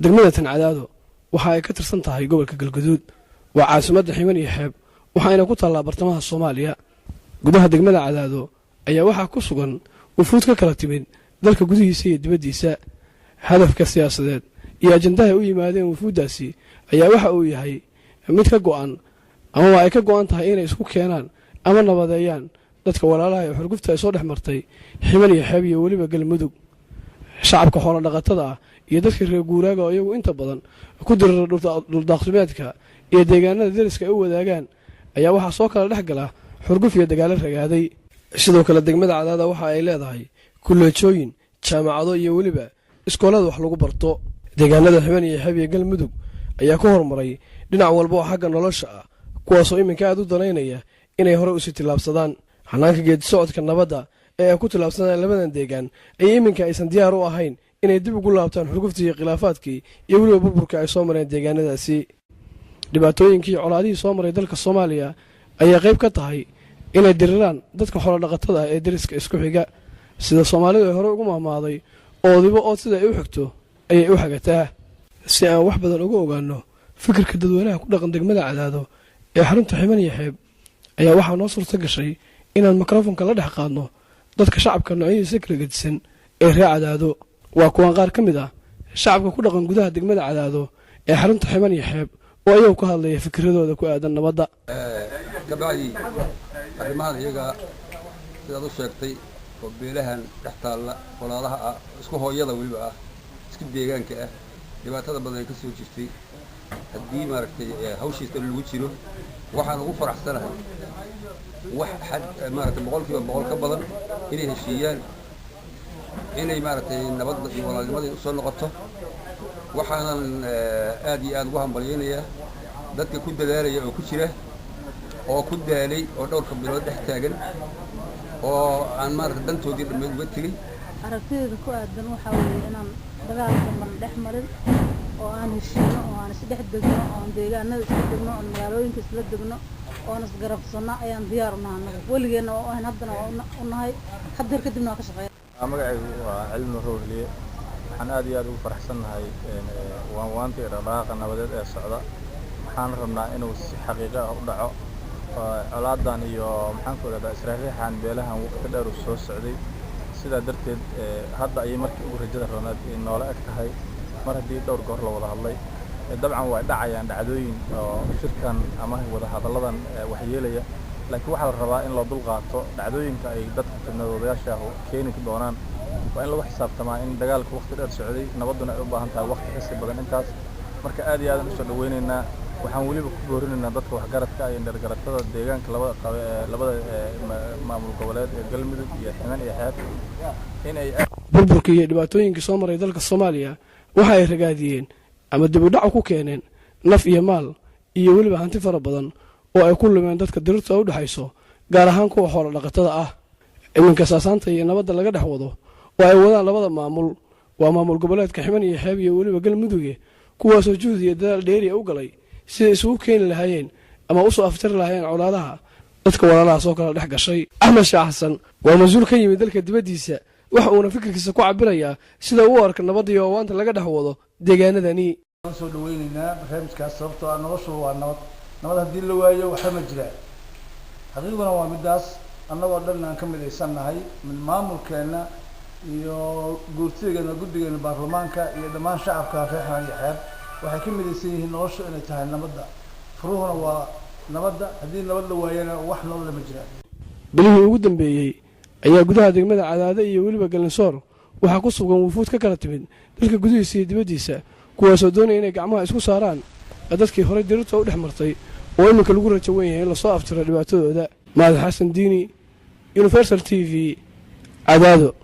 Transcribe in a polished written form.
degmada Cadaado waxa ay ka tirsan tahay gobolka Galgaduud waa caasimadda Ximan iyo Xeeb waxayna ku taallaa bartamaha Soomaaliya gudaha degmada Cadaado ayaa waxa ku sugan wufuud ka kala timid dalka gudihiisa iyo dibaddiisa hadafka siyaasadeed iyo ajandaha u yimaadeen wufuudaasi ayaa waxa uu yahay mid ka go'an ama ay ka go'an tahay inay isku keenaan ama nabadeeyaan dadka walaalaha ee xurgufta ay soo dhexmartay Ximan iyo Xeeb iyo waliba Galmudug shacabka xoolo dhaqatada ah iyo dadka reer guuraaga oo iyagu inta badan ku dirir dhul-daaqsimeedka iyo deegaanada deriska ay u wadaagaan ayaa waxa soo kala dhexgala xurguf iyo dagaalo ragaaday sidoo kale degmada Cadaado waxa ay leedahay kulleejooyin jaamacado iyo waliba iskoolada wax lagu barto deegaanada Ximan iyo Xeeb iyo Galmudug ayaa ku hormaray dhinac walba oo xagga nolosha ah kuwaas oo iminka aad u danaynaya inay hore u sii tilaabsadaan xanaanka geedi socodka nabadda ee ay ku tilaabsadaan labadan deegaan ay iminka aysan diyaar u ahayn inay dib ugu laabtaan xurguftii iyo khilaafaadkii iyo waliba burburka ay soo mareen deegaanadaasi dhibaatooyinkii colaadihii soo maray dalka Soomaaliya ayaa qayb ka tahay inay diriraan dadka xoolo dhaqatada ah ee deriska isku xiga sida Soomaalidu ay hore ugu maamaaday oodibo oo sida ay u xigto ayay u xagataa si aan wax badan uga ogaano fikirka dadweynaha ku dhaqan degmada Cadaado ee xarunta Ximan iyo Xeeb ayaa waxaa noo suurta gashay inaan mikrofoonka la dhex qaadno dadka shacabka noocyadiisa kala gedisan ee reer Cadaado waa kuwan qaar ka mid ah shacabka ku dhaqan gudaha degmada Cadaado ee xarunta Ximan iyo Xeeb oo ayagu ka hadlaya fikradooda ku aadan nabadda kabacdi arrimahan iyaga sidaad u sheegtay oo beelahan dhex taalla walaalaha ah isku hooyada weliba ah isku deegaanka ah dhibaatada badan ay ka soo jirtay haddii maaragtay hawshiisa lagu jiro waxaan ugu faraxsanahay wax xad maaragtay boqolkiiba boqol ka badan inay heshiiyaan inay maaragtay nabadda iyo walaalnimadii u soo noqoto waxaanan aad iyo aad ugu hambalyaynayaa dadka ku dadaalaya oo ku jira oo ku daalay oo dhowrka bilood dhex taagan oo aan maaragtay dantoodii dhammeed uga tegey aragtidayda ku aadan waxaa weeye inaan dagaalka man dhex marin oo aan heshiino oo aan isdhex degno oo aan deegaanada isla degno oo magaalooyinka isla degno oo nas garabsano ayaan diyaar u nahay anaga weligeena oo aan haddana u nahay hadeer kadibna waa ka shaqeeya magacaygu waa Cilmi Rooliye waxaan aad iyo aad ugu faraxsanahay waanwaanta iyo dhaqdhaqaaqa nabadeed ee socda waxaan rabnaa inuu si xaqiiqo ah u dhaco colaadan iyo maxaan ku radaa israaxiixan beelahan waqti dheer u soo socday sidaa darteed hadda ayay markii ugu rajada roonaad in noola eg tahay mar haddii dhowr goor la wada hadlay dabcan way dhacayaan dhacdooyin oo shirkan ama wada hadalladan waxyeelaya laakiin waxaa la rabaa in loo dul qaato dhacdooyinka ay dadka fidnadoodayaasha keeni doonaan waa in lagu xisaabtamaa in dagaalku waqti dheer socday nabadduna ay u baahan tahay waqti ka sii badan intaas marka aad iyo aadan u soo dhaweynaynaa waxaan weliba ku boorinaynaa dadka waxgaradka iyo dhergaratada deegaanka labada maamul goboleed ee Galmudug iyo Ximan iyo Xeeb inay burburka iyo dhibaatooyinkii soo maray dalka Soomaaliya waxa ay ragaadiyeen ama dib u dhac ku keeneen naf iyo maal iyo weliba hanti fara badan oo ay ku lumeen dadka dirirta u dhaxayso gaar ahaan kuwa xoolo dhaqatada ah iminka saasaanta iyo nabadda laga dhex wado oo ay wadaan labada maamul waa maamul goboleedka Ximan iyo Xeeb iyo weliba Galmudug kuwaasoo juhdi iyo dadaal dheeri u galay si isugu keeni lahaayeen ama u soo aftir lahaayeen colaadaha dadka walaalaha soo kala dhex gashay Axmed Sheekh Xasan waa mas'uul ka yimid dalka dibaddiisa waxa uuna fikirkiisa ku cabirayaa sida uu arko nabadda iyo waanta laga dhex wado deegaanadani soo dhaweynaynaa barnaamijkaas sababtoo ah noloshu waa nabad haddii la waayo waxa ma jira xaqiiqduna waa midaas annagoo dhan aan ka midaysannahay mid maamulkeena iyo guurtigeena guddigeena baarlamaanka iyo dhammaan shacabka reer Ximan iyo Xeeb waxay ka midaysan yihiin noloshu inay tahay nabadda furuhuna waa nabadda haddii nabad la waayana wax nolol ma jira bilihii ugu dambeeyay ayaa gudaha degmada Cadaado iyo weliba Galnsoor waxaa ku sugan wufuud ka kala timid dalka gudihiisa iyo dibaddiisa kuwaasoo doonaya inay gacmaha isku saaraan dadkii hore dirirta u dhex martay oo iminka lagu rajo weyn yahay in la soo aftiro dhibaatadooda Mahad Xasan Diini Universal TV Cadaado